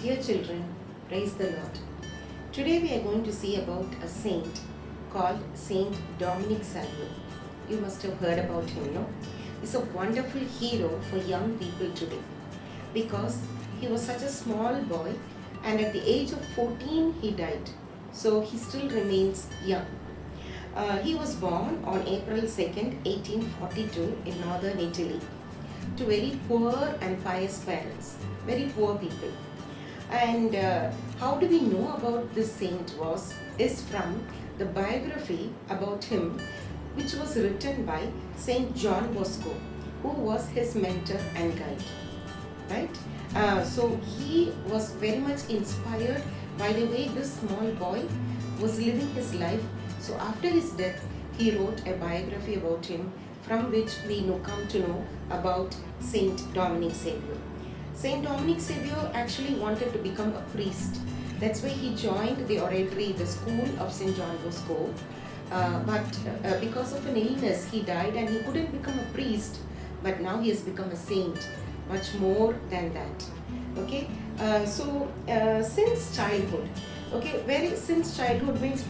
Dear children, praise the Lord. Today we are going to see about a saint called Saint Dominic Savio. You must have heard about him, no? He's a wonderful hero for young people today because he was such a small boy and at the age of 14 he died. So he still remains young. He was born on April 2nd, 1842 in northern Italy to very poor and pious parents, very poor people. And how do we know about this saint is from the biography about him which was written by Saint John Bosco, who was his mentor and guide. Right? So he was very much inspired by the way this small boy was living his life. So after his death, he wrote a biography about him from which we come to know about Saint Dominic Savio. Saint Dominic Savio actually wanted to become a priest. That's why he joined the oratory, the school of Saint John Bosco. But because of an illness, he died and he couldn't become a priest. But now he has become a saint, much more than that. Okay, since childhood, since childhood means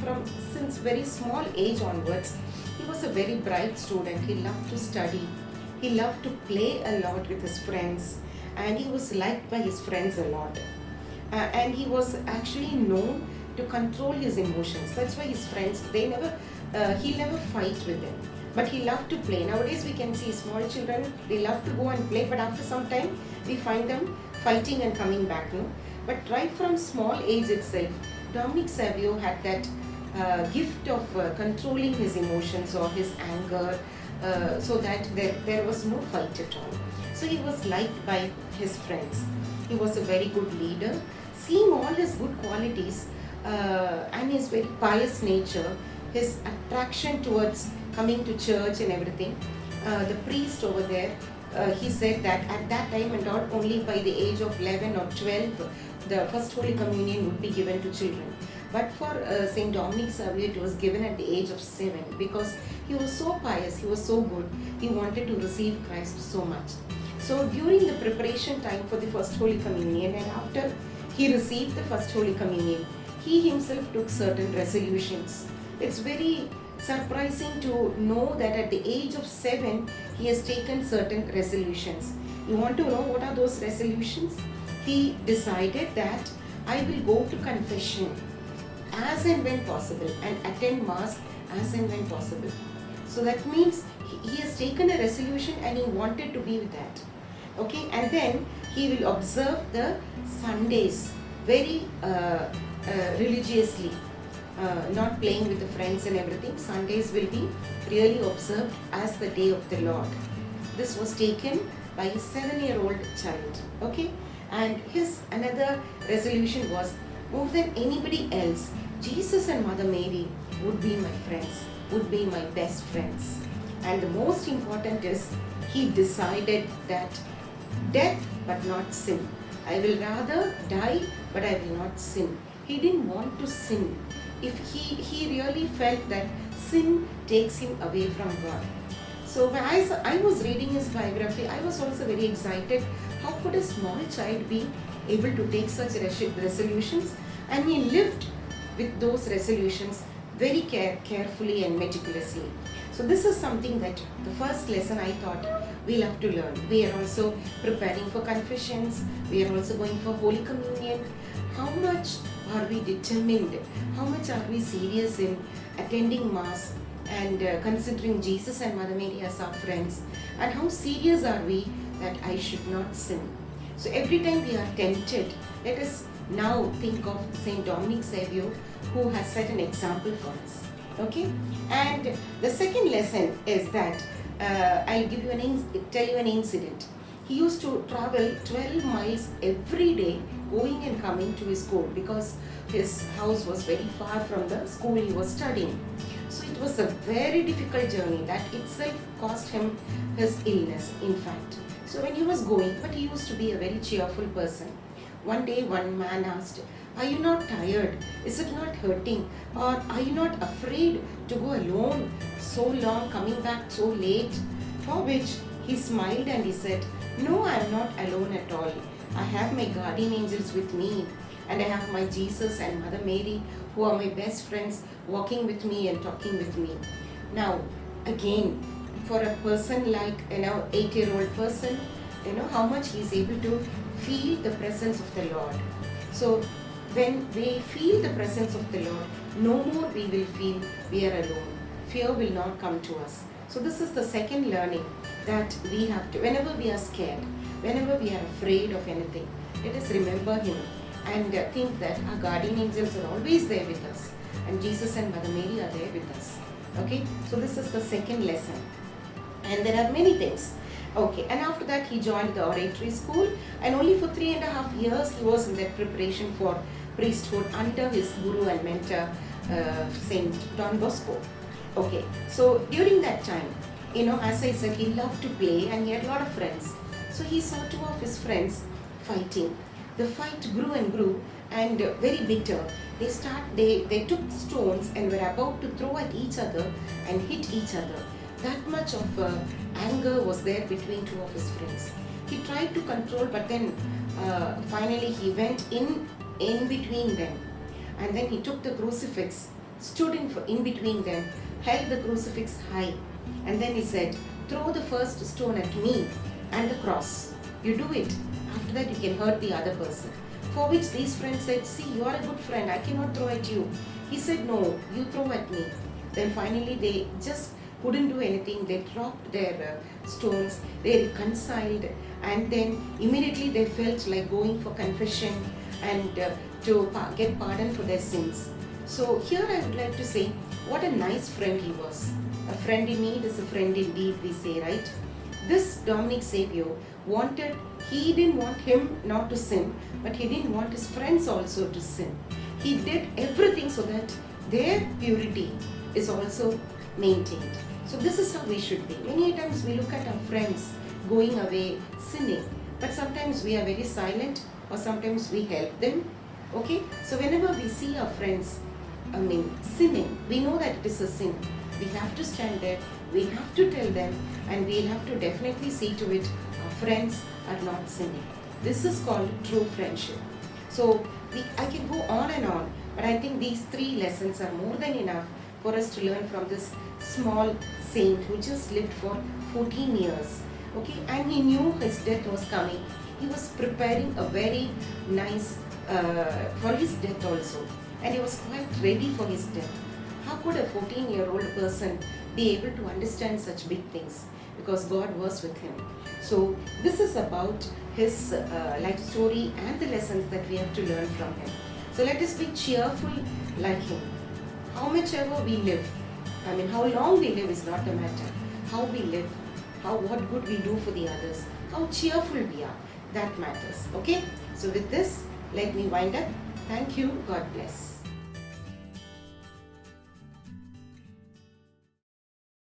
since very small age onwards, he was a very bright student. He loved to study. He loved to play a lot with his friends. And he was liked by his friends a lot. And he was actually known to control his emotions. That's why his friends, he never fight with them. But he loved to play. Nowadays we can see small children, they love to go and play, but after some time we find them fighting and coming back. No? But right from small age itself, Dominic Savio had that gift of controlling his emotions or his anger, so that there was no fight at all. So he was liked by his friends. He was a very good leader. Seeing all his good qualities and his very pious nature, his attraction towards coming to church and everything, the priest over there, he said that at that time and not only by the age of 11 or 12, the first Holy Communion would be given to children. But for Saint Dominic Savio, it was given at the age of 7 because he was so pious, he was so good, he wanted to receive Christ so much. So during the preparation time for the First Holy Communion and after he received the First Holy Communion, he himself took certain resolutions. It's very surprising to know that at the age of 7, he has taken certain resolutions. You want to know what are those resolutions? He decided that I will go to confession as and when possible and attend Mass as and when possible. So that means he has taken a resolution and he wanted to be with that. Okay, and then he will observe the Sundays very religiously, not playing with the friends and everything. Sundays will be really observed as the day of the Lord. This was taken by his 7-year-old child. Okay, and his another resolution was, more than anybody else, Jesus and Mother Mary would be my friends, would be my best friends. And the most important is, he decided that death but not sin. I will rather die but I will not sin. He didn't want to sin. If he really felt that sin takes him away from God. So as I was reading his biography, I was also very excited. How could a small child be able to take such resolutions? And he lived with those resolutions very carefully and meticulously. So this is something that the first lesson I thought we'll have to learn. We are also preparing for confessions. We are also going for Holy Communion. How much are we determined? How much are we serious in attending Mass and considering Jesus and Mother Mary as our friends? And how serious are we that I should not sin? So every time we are tempted, let us now think of Saint Dominic Savio, who has set an example for us. Okay, and the second lesson is that I'll tell you an incident. He used to travel 12 miles every day, going and coming to his school because his house was very far from the school he was studying. So it was a very difficult journey that itself cost him his illness, in fact. So when he was going, but he used to be a very cheerful person. One day, one man asked, "Are you not tired? Is it not hurting? Or are you not afraid to go alone so long, coming back so late?" For which he smiled and he said, "No, I am not alone at all. I have my guardian angels with me, and I have my Jesus and Mother Mary, who are my best friends, walking with me and talking with me. Now, again, for a person like 8-year-old person, how much he is able to feel the presence of the Lord. So when we feel the presence of the Lord, no more we will feel we are alone. Fear will not come to us. So this is the second learning, that we have to, whenever we are scared, whenever we are afraid of anything, let us remember Him and think that our guardian angels are always there with us, and Jesus and Mother Mary are there with us. Okay, so this is the second lesson, and there are many things. Okay, and after that he joined the oratory school, and only for 3.5 years he was in that preparation for priesthood under his guru and mentor, Saint Don Bosco. Okay, so during that time, as I said, he loved to play and he had a lot of friends. So he saw two of his friends fighting. The fight grew and grew, and very bitter. They took stones and were about to throw at each other and hit each other. That much of anger was there between two of his friends. He tried to control, but then finally he went in between them, and then he took the crucifix, stood in between them, held the crucifix high, and then he said, "Throw the first stone at me and the cross. You do it. After that you can hurt the other person." For which these friends said, "See, you are a good friend. I cannot throw at you." He said, "No, you throw at me." Then finally they just couldn't do anything. They dropped their stones, they reconciled, and then immediately they felt like going for confession and to get pardon for their sins. So here I would like to say, what a nice friend he was. A friend in need is a friend indeed, we say, right? This Dominic Savio he didn't want him not to sin, but he didn't want his friends also to sin. He did everything so that their purity is also maintained. So this is how we should be. Many times we look at our friends going away, sinning, but sometimes we are very silent, or sometimes we help them. Okay? So whenever we see our friends, sinning, we know that it is a sin. We have to stand there, we have to tell them, and we'll have to definitely see to it our friends are not sinning. This is called true friendship. So I can go on and on, but I think these 3 lessons are more than enough for us to learn from this small saint who just lived for 14 years. Okay, and he knew his death was coming. He was preparing a very nice for his death also, and he was quite ready for his death. How could a 14-year-old person be able to understand such big things? Because God was with him. So this is about his life story and the lessons that we have to learn from him. So let us be cheerful like him. How much ever we live, how long we live is not the matter. How we live, what good we do for the others, how cheerful we are, that matters. Okay? So with this, let me wind up. Thank you. God bless.